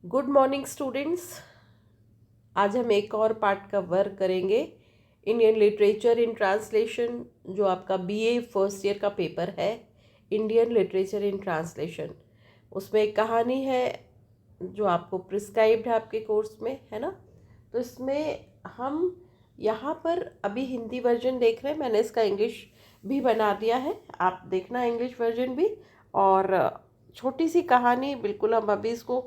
Good morning students. आज हम एक और पार्ट का वर्क करेंगे। इंडियन लिटरेचर इन ट्रांसलेशन, जो आपका बीए फर्स्ट ईयर का पेपर है, इंडियन लिटरेचर इन ट्रांसलेशन। उसमें एक कहानी है जो आपको प्रिस्क्राइब्ड है आपके कोर्स में, है ना। तो इसमें हम यहाँ पर अभी हिंदी वर्जन देख रहे हैं। मैंने इसका इंग्लिश भी बना दिया है, आप देखना इंग्लिश वर्जन भी। और छोटी सी कहानी, बिल्कुल हम अभी इसको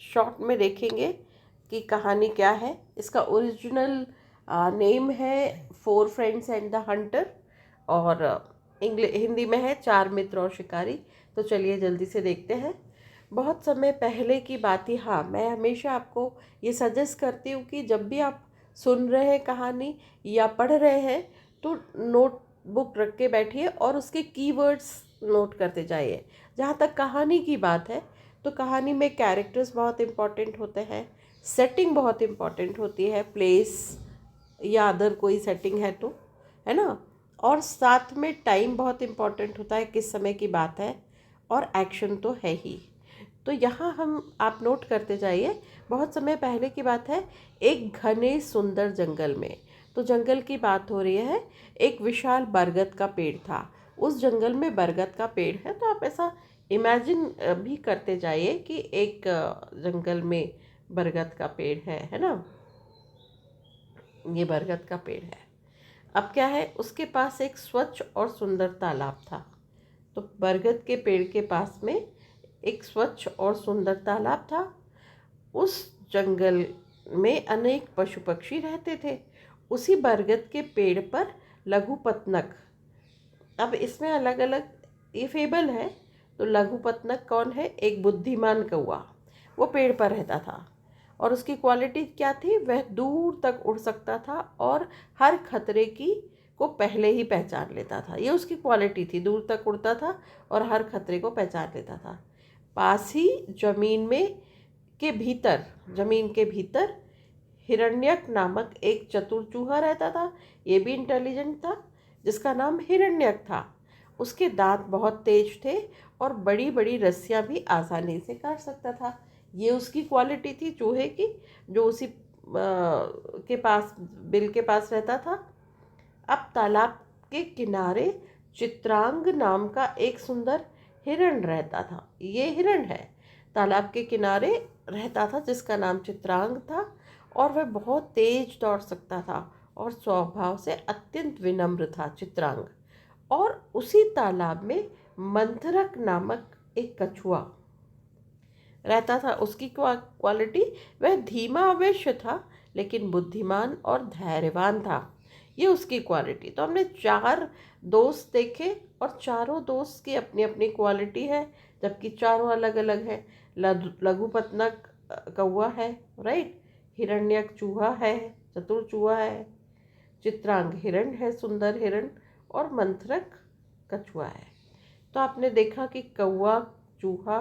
शॉर्ट में देखेंगे कि कहानी क्या है। इसका ओरिजिनल नेम है four friends and the Hunter, और हिंदी में है चार मित्र और शिकारी। तो चलिए जल्दी से देखते हैं। बहुत समय पहले की बात ही, हाँ, मैं हमेशा आपको ये सजेस्ट करती हूँ कि जब भी आप सुन रहे हैं कहानी या पढ़ रहे हैं तो नोटबुक रख के बैठिए और उसके कीवर्ड्स नोट करते जाइए। जहाँ तक कहानी की बात है तो कहानी में कैरेक्टर्स बहुत इम्पॉर्टेंट होते हैं, सेटिंग बहुत इम्पॉर्टेंट होती है, प्लेस या अदर कोई सेटिंग है तो, है ना। और साथ में टाइम बहुत इम्पॉर्टेंट होता है, किस समय की बात है, और एक्शन तो है ही। तो यहाँ हम आप नोट करते जाइए। बहुत समय पहले की बात है, एक घने सुंदर जंगल में, तो जंगल की बात हो रही है, एक विशाल बरगद का पेड़ था। उस जंगल में बरगद का पेड़ है, तो आप ऐसा इमेजिन भी करते जाइए कि एक जंगल में बरगद का पेड़ है ना। ये बरगद का पेड़ है। अब क्या है, उसके पास एक स्वच्छ और सुंदर तालाब था। तो बरगद के पेड़ के पास में एक स्वच्छ और सुंदर तालाब था। उस जंगल में अनेक पशु पक्षी रहते थे। उसी बरगद के पेड़ पर लघुपतनक, अब इसमें अलग अलग ये फेबल है। तो लघुपतनक कौन है? एक बुद्धिमान कौवा, वो पेड़ पर रहता था। और उसकी क्वालिटी क्या थी? वह दूर तक उड़ सकता था और हर खतरे की को पहले ही पहचान लेता था। ये उसकी क्वालिटी थी, दूर तक उड़ता था और हर खतरे को पहचान लेता था। पास ही जमीन के भीतर हिरण्यक नामक एक चतुर चूहा रहता था। ये भी इंटेलिजेंट था, जिसका नाम हिरण्यक था। उसके दांत बहुत तेज थे और बड़ी बड़ी रस्सियाँ भी आसानी से काट सकता था। ये उसकी क्वालिटी थी चूहे की, जो उसी के पास, बिल के पास रहता था। अब तालाब के किनारे चित्रांग नाम का एक सुंदर हिरण रहता था। ये हिरण है, तालाब के किनारे रहता था, जिसका नाम चित्रांग था। और वह बहुत तेज दौड़ सकता था और स्वभाव से अत्यंत विनम्र था चित्रांग। और उसी तालाब में मंथरक नामक एक कछुआ रहता था। उसकी क्वालिटी, वह धीमा अवश्य था लेकिन बुद्धिमान और धैर्यवान था। ये उसकी क्वालिटी। तो हमने चार दोस्त देखे और चारों दोस्त की अपनी अपनी क्वालिटी है, जबकि चारों अलग अलग है। लघुपतनक कौवा है, राइट, हिरण्यक चूहा है, चतुर चूहा है, चित्रांग हिरण है, सुंदर हिरण, और मंथरक कछुआ है। तो आपने देखा कि कौवा, चूहा,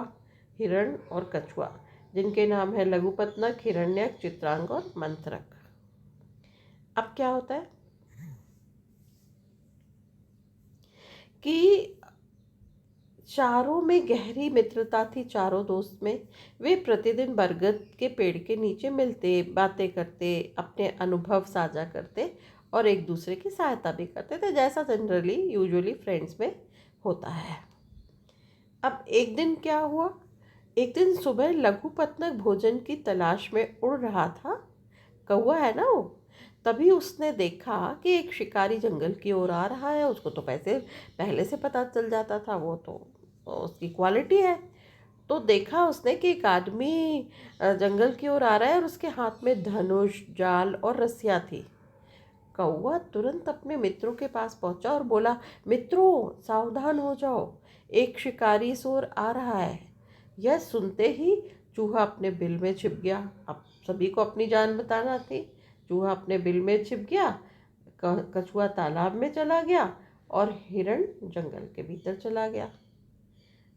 हिरण और कछुआ, जिनके नाम है लघुपतनक, हिरण्यक, चित्रांग और मंथरक। अब क्या होता है कि चारों में गहरी मित्रता थी, चारों दोस्त में। वे प्रतिदिन बरगद के पेड़ के नीचे मिलते, बातें करते, अपने अनुभव साझा करते और एक दूसरे की सहायता भी करते थे, जैसा जनरली यूजुअली फ्रेंड्स में होता है। अब एक दिन क्या हुआ, एक दिन सुबह लघुपतनक भोजन की तलाश में उड़ रहा था। कौवा है ना वो। तभी उसने देखा कि एक शिकारी जंगल की ओर आ रहा है। उसको तो पहले से पता चल जाता था, वो तो उसकी क्वालिटी है। तो देखा उसने कि एक आदमी जंगल की ओर आ रहा है और उसके हाथ में धनुष, जाल और रस्सियाँ थी। कौवा तुरंत अपने मित्रों के पास पहुंचा और बोला, मित्रों सावधान हो जाओ, एक शिकारी इस ओर आ रहा है। यह सुनते ही चूहा अपने बिल में छिप गया। अब सभी को अपनी जान बताना थी। चूहा अपने बिल में छिप गया, कछुआ तालाब में चला गया और हिरण जंगल के भीतर चला गया।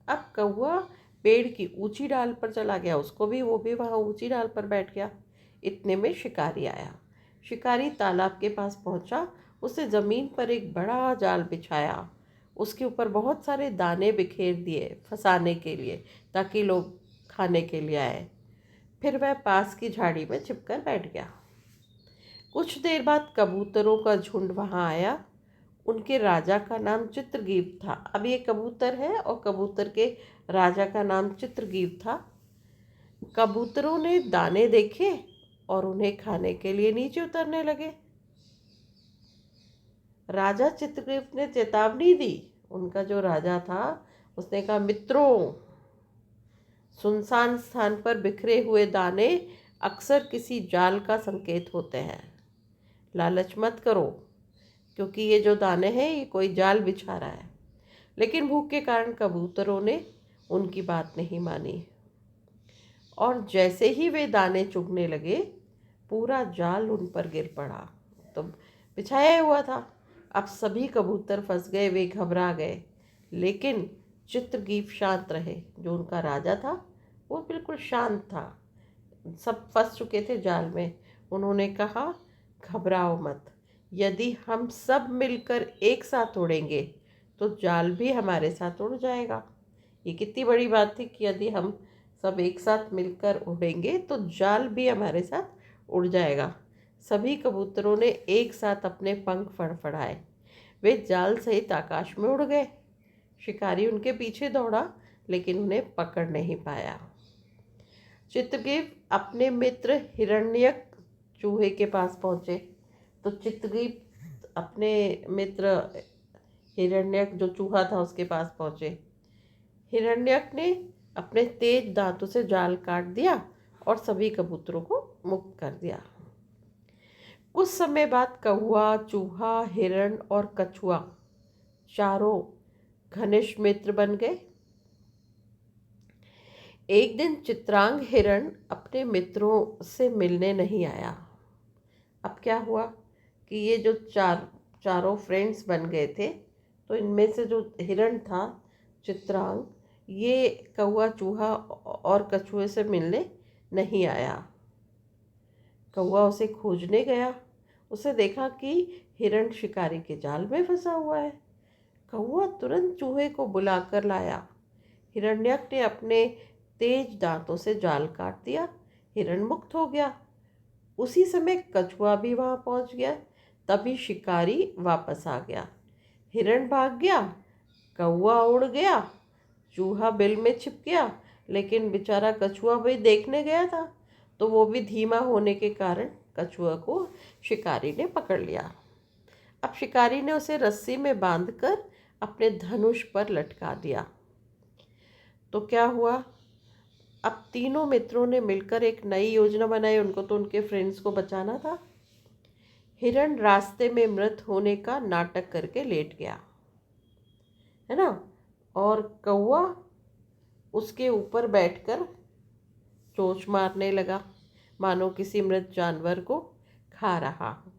अब कौवा पेड़ की ऊंची डाल पर चला गया, वो भी वहाँ ऊंची डाल पर बैठ गया। इतने में शिकारी आया। शिकारी तालाब के पास पहुंचा। उसने ज़मीन पर एक बड़ा जाल बिछाया, उसके ऊपर बहुत सारे दाने बिखेर दिए फंसाने के लिए, ताकि लोग खाने के लिए आए। फिर वह पास की झाड़ी में छिपकर बैठ गया। कुछ देर बाद कबूतरों का झुंड वहाँ आया। उनके राजा का नाम चित्रगीत था। अब ये कबूतर है और कबूतर के राजा का नाम चित्रगीत था। कबूतरों ने दाने देखे और उन्हें खाने के लिए नीचे उतरने लगे। राजा चित्रगीत ने चेतावनी दी। उनका जो राजा था उसने कहा, मित्रों, सुनसान स्थान पर बिखरे हुए दाने अक्सर किसी जाल का संकेत होते हैं। लालच मत करो, क्योंकि ये जो दाने हैं ये कोई जाल बिछा रहा है। लेकिन भूख के कारण कबूतरों ने उनकी बात नहीं मानी और जैसे ही वे दाने चुगने लगे पूरा जाल उन पर गिर पड़ा। तो बिछाया हुआ था। अब सभी कबूतर फंस गए, वे घबरा गए। लेकिन चित्रगीत शांत रहे। जो उनका राजा था वो बिल्कुल शांत था। सब फंस चुके थे जाल में। उन्होंने कहा, घबराओ मत, यदि हम सब मिलकर एक साथ उड़ेंगे तो जाल भी हमारे साथ उड़ जाएगा। ये कितनी बड़ी बात थी कि यदि हम सब एक साथ मिलकर उड़ेंगे तो जाल भी हमारे साथ उड़ जाएगा। सभी कबूतरों ने एक साथ अपने पंख फड़फड़ाए। वे जाल सहित आकाश में उड़ गए। शिकारी उनके पीछे दौड़ा लेकिन उन्हें पकड़ नहीं पाया। चित्रगीत अपने मित्र हिरण्यक चूहे के पास पहुँचे तो चित्रगीत अपने मित्र हिरण्यक जो चूहा था उसके पास पहुँचे। हिरण्यक ने अपने तेज दांतों से जाल काट दिया और सभी कबूतरों को मुक्त कर दिया। कुछ समय बाद कौवा, चूहा, हिरण और कछुआ चारों घनिष्ठ मित्र बन गए। एक दिन चित्रांग हिरण अपने मित्रों से मिलने नहीं आया। अब क्या हुआ कि ये जो चारों फ्रेंड्स बन गए थे, तो इनमें से जो हिरण था चित्रांग, ये कौवा, चूहा और कछुए से मिलने नहीं आया। कौवा उसे खोजने गया। उसे देखा कि हिरण शिकारी के जाल में फंसा हुआ है। कौवा तुरंत चूहे को बुलाकर लाया। हिरण्यक ने अपने तेज दांतों से जाल काट दिया। हिरण मुक्त हो गया। उसी समय कछुआ भी वहां पहुंच गया। तभी शिकारी वापस आ गया। हिरण भाग गया, कौवा उड़ गया, चूहा बिल में छिप गया। लेकिन बेचारा कछुआ भी देखने गया था, तो वो भी धीमा होने के कारण कछुआ को शिकारी ने पकड़ लिया। अब शिकारी ने उसे रस्सी में बांधकर अपने धनुष पर लटका दिया। तो क्या हुआ, अब तीनों मित्रों ने मिलकर एक नई योजना बनाई। उनको तो उनके फ्रेंड्स को बचाना था। हिरण रास्ते में मृत होने का नाटक करके लेट गया, है ना, और कौवा उसके ऊपर बैठकर चोंच मारने लगा, मानो किसी मृत जानवर को खा रहा हो।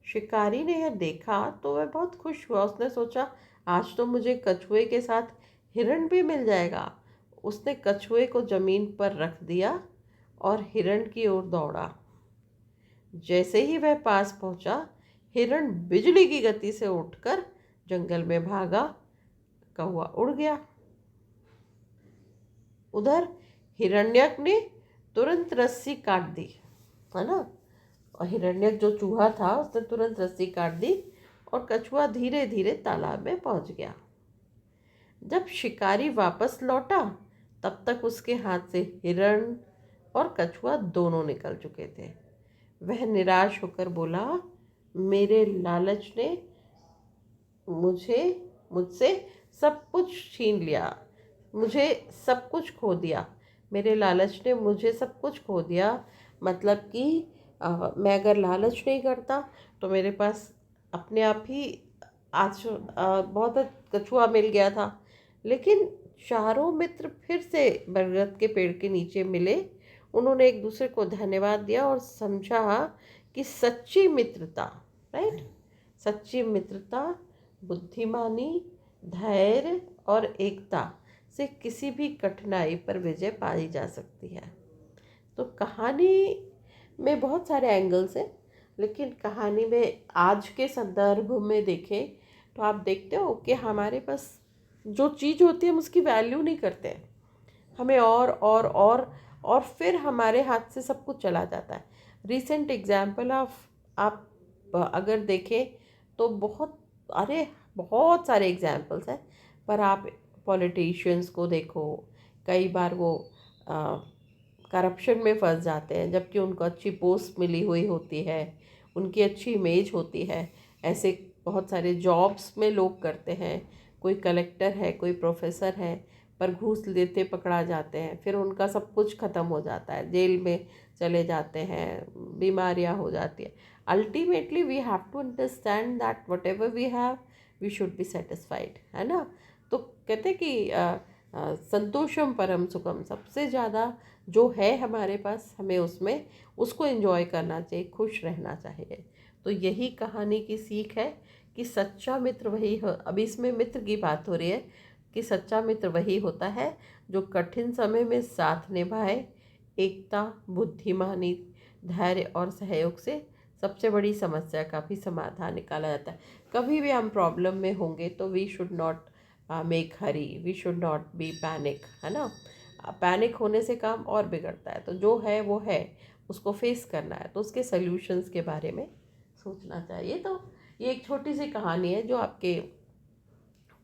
शिकारी ने यह देखा तो वह बहुत खुश हुआ। उसने सोचा, आज तो मुझे कछुए के साथ हिरण भी मिल जाएगा। उसने कछुए को जमीन पर रख दिया और हिरण की ओर दौड़ा। जैसे ही वह पास पहुंचा, हिरण बिजली की गति से उठकर जंगल में भागा। कौवा उड़ गया। उधर हिरण्यक ने तुरंत रस्सी काट दी, है ना, और हिरण्यक जो चूहा था उसने तुरंत रस्सी काट दी और कछुआ धीरे धीरे तालाब में पहुंच गया। जब शिकारी वापस लौटा तब तक उसके हाथ से हिरण और कछुआ दोनों निकल चुके थे। वह निराश होकर बोला, मेरे लालच ने मुझसे सब कुछ छीन लिया, मुझे सब कुछ खो दिया। मेरे लालच ने मुझे सब कुछ खो दिया। मतलब कि मैं अगर लालच नहीं करता तो मेरे पास अपने आप ही आज बहुत कछुआ मिल गया था। लेकिन चारों मित्र फिर से बरगद के पेड़ के नीचे मिले। उन्होंने एक दूसरे को धन्यवाद दिया और समझा कि सच्ची मित्रता, राइट, सच्ची मित्रता बुद्धिमानी, धैर्य और एकता से किसी भी कठिनाई पर विजय पाई जा सकती है। तो कहानी में बहुत सारे एंगल्स हैं, लेकिन कहानी में आज के संदर्भ में देखें तो आप देखते हो कि हमारे पास जो चीज़ होती है हम उसकी वैल्यू नहीं करते हैं। हमें और और फिर हमारे हाथ से सब कुछ चला जाता है। रिसेंट एग्जाम्पल ऑफ आप अगर देखें तो बहुत सारे एग्जाम्पल्स हैं, पर आप पॉलिटिशियंस को देखो, कई बार वो करप्शन में फंस जाते हैं जबकि उनको अच्छी पोस्ट मिली हुई होती है, उनकी अच्छी इमेज होती है। ऐसे बहुत सारे जॉब्स में लोग करते हैं, कोई कलेक्टर है, कोई प्रोफेसर है, पर घूस लेते पकड़ा जाते हैं, फिर उनका सब कुछ ख़त्म हो जाता है, जेल में चले जाते हैं, बीमारियां हो जाती है। Ultimately we have to understand that whatever we have we should be satisfied, है ना। तो कहते हैं कि संतोषम परम सुखम, सबसे ज़्यादा जो है हमारे पास हमें उसमें उसको एंजॉय करना चाहिए, खुश रहना चाहिए। तो यही कहानी की सीख है कि सच्चा मित्र वही हो। अभी इसमें मित्र की बात हो रही है कि सच्चा मित्र वही होता है जो कठिन समय में साथ निभाए, एकता, बुद्धिमानी, धैर्य और सहयोग से सबसे बड़ी समस्या का भी समाधान निकाला जाता है। कभी भी हम प्रॉब्लम में होंगे तो we should not make hurry, we should not be panic, है ना। पैनिक होने से काम और बिगड़ता है। तो जो है वो है, उसको फेस करना है, तो उसके सल्यूशंस के बारे में सोचना चाहिए। तो ये एक छोटी सी कहानी है जो आपके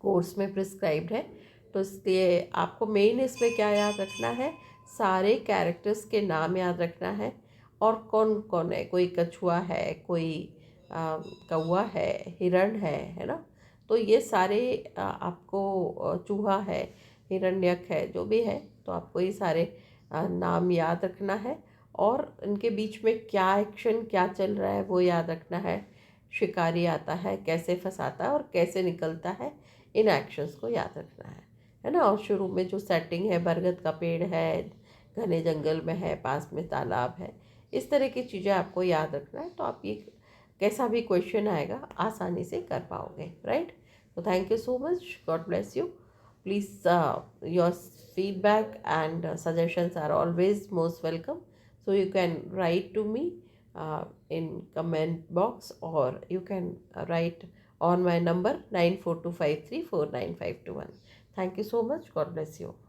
कोर्स में प्रिस्क्राइब्ड है। तो इसलिए आपको मेन इसमें क्या याद रखना है, सारे कैरेक्टर्स के नाम याद रखना है और कौन कौन है। कोई कछुआ है, कोई कौवा है, हिरण है ना। तो ये सारे आपको चूहा है, हिरण्यक है, जो भी है, तो आपको ये सारे नाम याद रखना है और इनके बीच में क्या एक्शन क्या चल रहा है वो याद रखना है। शिकारी आता है, कैसे फंसाता है और कैसे निकलता है, इन एक्शंस को याद रखना है ना। और शुरू में जो सेटिंग है, बरगद का पेड़ है, घने जंगल में है, पास में तालाब है, इस तरह की चीज़ें आपको याद रखना है। तो आप ये कैसा भी क्वेश्चन आएगा आसानी से कर पाओगे, राइट। तो thank you so much, God bless you. Please your feedback and suggestions are always most welcome. So you can write to me in comment box, or you can write on my number 9425349521. Thank you so much. God bless you.